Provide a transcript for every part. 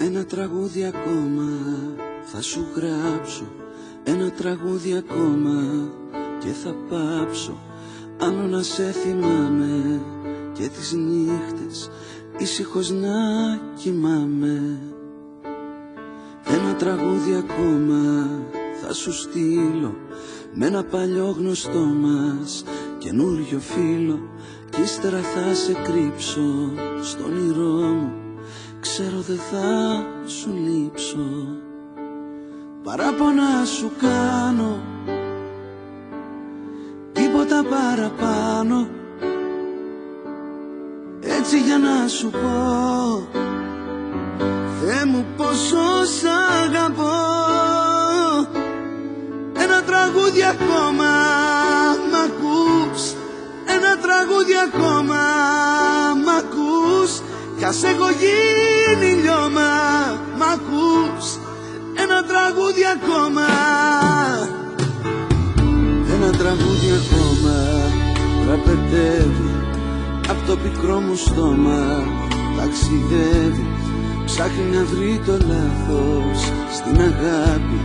Ένα τραγούδι ακόμα θα σου γράψω, ένα τραγούδι ακόμα και θα πάψω. Άλλο να σε θυμάμαι και τις νύχτες ήσυχος να κοιμάμαι. Ένα τραγούδι ακόμα θα σου στείλω, με ένα παλιό γνωστό μας καινούριο φίλο, κι ύστερα θα σε κρύψω στον όνειρό μου. Ξέρω δεν θα σου λείψω, παράπονα σου κάνω, τίποτα παραπάνω. Έτσι για να σου πω, Θεέ μου πόσο σ' αγαπώ. Ένα τραγούδι ακόμα μ' ακούς, ένα τραγούδι ακόμα μ' ακούς, κι ας έχω γίνει λιώμα, μ' ακούς. Ένα τραγούδι ακόμα, ένα τραγούδι ακόμα τραπετεύει απ' το πικρό μου στόμα, ταξιδεύει, ψάχνει να βρει το λάθος στην αγάπη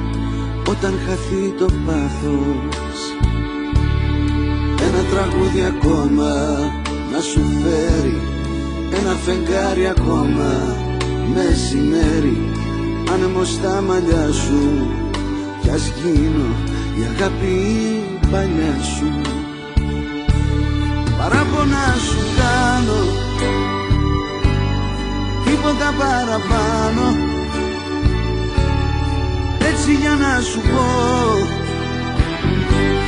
όταν χαθεί το πάθος. Ένα τραγούδι ακόμα να σου φέρει, ένα φεγγάρι ακόμα μεσημέρι, άνεμος στα μαλλιά σου, κι ας γίνω η αγάπη παλιά σου. Παράπονα σου κάνω, τίποτα παραπάνω. Έτσι για να σου πω,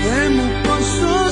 Θεέ μου πόσο